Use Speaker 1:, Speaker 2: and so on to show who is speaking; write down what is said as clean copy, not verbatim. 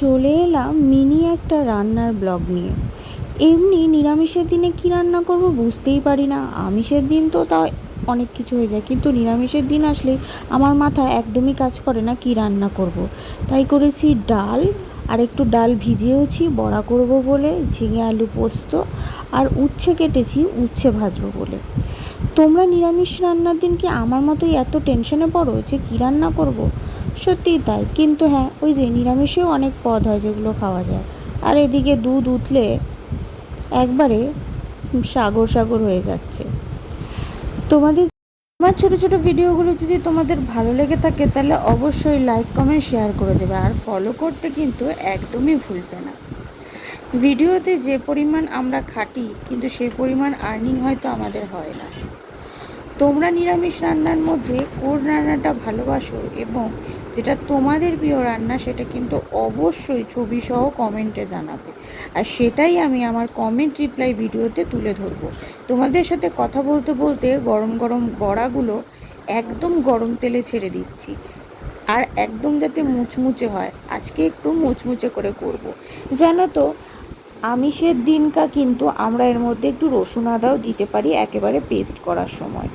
Speaker 1: চলে এলাম মিনি একটা রান্নার ব্লগ নিয়ে। এমনি নিরামিষের দিনে কী রান্না করব বুঝতেই পারি না। আমিষের দিন তো তাও অনেক কিছু হয়ে যায়, কিন্তু নিরামিষের দিন আসলে আমার মাথা একদমই কাজ করে না কী রান্না করব। তাই করেছি ডাল, আর একটু ডাল ভিজিয়েওছি বড়া করব বলে, ঝিঙে আলু পোস্ত, আর উচ্ছে কেটেছি উচ্ছে ভাজবো বলে। তোমরা নিরামিষ রান্নার দিন কি আমার মতোই এত টেনশনে পড়ো যে কী রান্না করব? সত্যিই তাই, কিন্তু হ্যাঁ, ওই যে নিরামিষেও অনেক পদ হয় যেগুলো খাওয়া যায়। আর এদিকে দুধ উতলে একবারে সাগর সাগর হয়ে যাচ্ছে। তোমাদের আমার ছোটো ছোটো ভিডিওগুলো যদি তোমাদের ভালো লেগে থাকে তাহলে অবশ্যই লাইক কমেন্ট শেয়ার করে দেবে, আর ফলো করতে কিন্তু একদমই ভুলবে না। ভিডিওতে যে পরিমাণ আমরা খাটি, কিন্তু সেই পরিমাণ আর্নিং হয়তো আমাদের হয় না। তোমরা নিরামিষ রান্নার মধ্যে কোন রান্নাটা ভালোবাসো এবং যেটা তোমাদের প্রিয় রান্না, সেটা কিন্তু অবশ্যই ছবিসহ কমেন্টে জানাবে। আর সেটাই আমি আমার কমেন্ট রিপ্লাই ভিডিওতে তুলে ধরবো। তোমাদের সাথে কথা বলতে বলতে গরম গরম বড়াগুলো একদম গরম তেলে ছেড়ে দিচ্ছি। আর একদম যাতে মুচমুচে হয়, আজকে একটু মুচমুচে করে করব। জানো তো, আমিষের দিনকা কিন্তু আমরা এর মধ্যে একটু রসুন আদাও দিতে পারি একেবারে পেস্ট করার সময়।